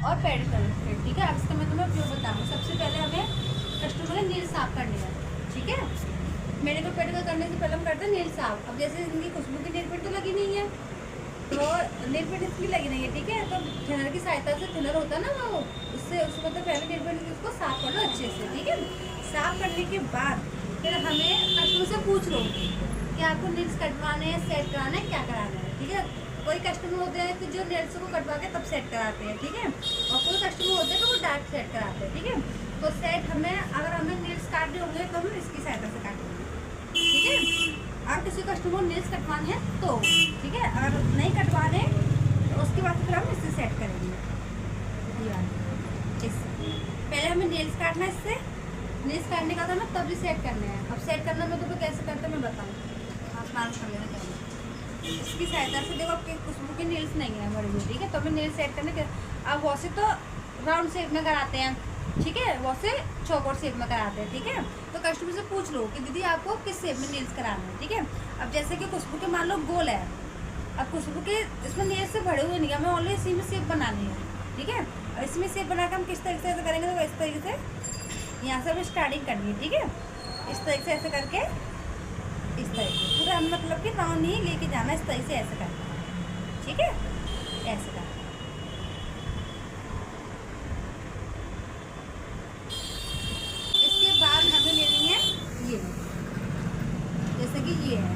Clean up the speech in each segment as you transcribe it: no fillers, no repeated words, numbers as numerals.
और pedicle thread. ठीक है, अब इसका मैं तुम्हें उपयोग बताऊँगी। सबसे पहले हमें कस्टमर ने नील साफ करनी है। ठीक है, मेडिकल पेडिकल करने से पहले हम करते हैं नील साफ। अब जैसे इनकी खुशबू की नेल पेंट तो लगी नहीं है, तो नेल पेंट इसकी लगी नहीं है। ठीक है, तो थिनर की सहायता से, थिनर होता है ना वो, उससे मतलब पहले नेल पेंट इसको साफ कर लो अच्छे से। ठीक है, साफ करने के बाद फिर हमें कस्टमर से पूछ लो कि आपको नेल्स कटवाने हैं, सेट कराना है, क्या कराना है। ठीक है, कोई कस्टमर होते हैं कि जो नेल्स को कटवा के तब सेट कराते हैं। ठीक है, और कोई कस्टमर होते हैं कि वो डायरेक्ट सेट कराते हैं। ठीक है, तो सेट हमें, अगर हमें नेल्स काटने होंगे तो हम इसकी सहायता से काटेंगे। ठीक है, अगर किसी कस्टमर को नेल्स कटवाने हैं तो, ठीक है, अगर नहीं कटवाने तो उसके बाद फिर हम इससे सेट करेंगे। इससे पहले हमें नेल्स काटना है, इससे नेल्स काटने का था ना, तब भी सेट करने हैं। अब सेट करना में तो कैसे करते हैं मैं बताऊँ, आप स्नान कर लेना चाहिए। इसकी सहायता से देखो, आपके खुशबू के नेल्स नहीं है बड़े हुए। ठीक है, तो हमें नेल सेट करने के, अब वैसे तो राउंड शेप में कराते हैं। ठीक है, वैसे चौकोर शेप में कराते हैं। ठीक है, तो कस्टमर से पूछ लो कि दीदी आपको किस शेप में नेल्स कराना है। ठीक है, अब जैसे कि खुशबू के मान लो गोल है, अब खुशबू के इसमें नेल्स से भरे हुए नहीं, हमें ऑनली इसी में शेप बनानी है। ठीक है, और इसमें शेप बनाकर हम किस तरीके से ऐसे करेंगे, तो इस तरीके से यहाँ से हमें स्टार्टिंग करनी है। ठीक है, इस तरीके से ऐसे करके, इस तरीके से पूरा हम मतलब कि राउंड नहीं लेके जाना, इस तरीके से ऐसे करना। ठीक है, ऐसे करना। इसके बाद हमें लेनी है ये, जैसे कि ये है।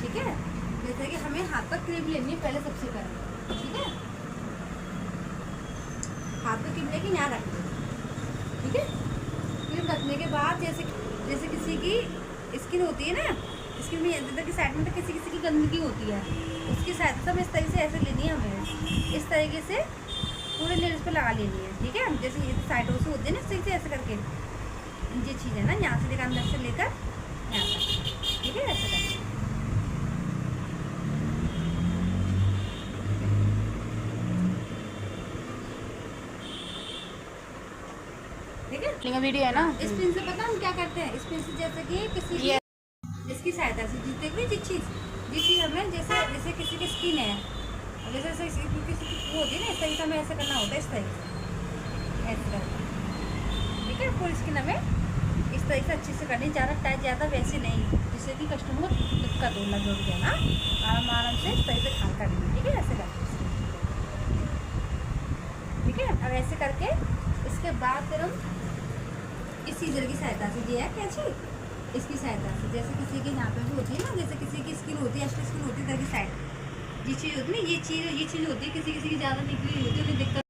ठीक है, जैसे कि हमें हाथ पर क्रीम लेनी है पहले सबसे पहले। ठीक है, हाथ पर क्रीम लेके यहाँ रख दो। ठीक है, क्रीम रखने के बाद जैसे किसी की स्किन होती है ना, स्किन में इधर की साइड में तो किसी किसी की गंदगी होती है, उसकी साइड से हमें इस तरीके से ऐसे लेनी है, हमें इस तरीके से पूरे नेल्स पे लगा लेनी है। ठीक है, जैसे ये साइडों से होती है ना, इस तरीके से ऐसे करके ये चीज़ है ना, यहाँ से लेकर अंदर से लेकर यहाँ तक। ठीक है, ऐसे करके। ठीक है, वीडियो है ना। इस पिन से पता हम क्या करते हैं, इस पिन से जैसे कि किसी की इसकी सहायता से जीते हुए जिस चीज़ हमें, जैसे किसी की स्किन है, जैसे किसी की वो होती है ना, इस तरीके से हमें ऐसे करना होता है, इस तरीके से ऐसे करना। ठीक है, पूरी स्किन हमें इस तरीके से अच्छे से करनी, ज़्यादा टाइट ज़्यादा वैसे नहीं, जिससे कि कस्टमर को दिक्कत हो लगे उनके ना, आराम आराम से इस तरीके से खान करनी। ठीक है, ऐसे करके। ठीक है, अब ऐसे करके इसके बाद फिर हम इस सीजर की सहायता से, ये है कैंची, इसकी सहायता से, जैसे किसी के यहाँ पे भी होती है ना, जैसे किसी की स्किन होती है, एक्स्ट्रा स्किन होती है इधर की साइड, ये चीज़ होती है ना, ये चीज़ होती है, किसी की ज़्यादा निकली होती है, उन्हें दिक्कत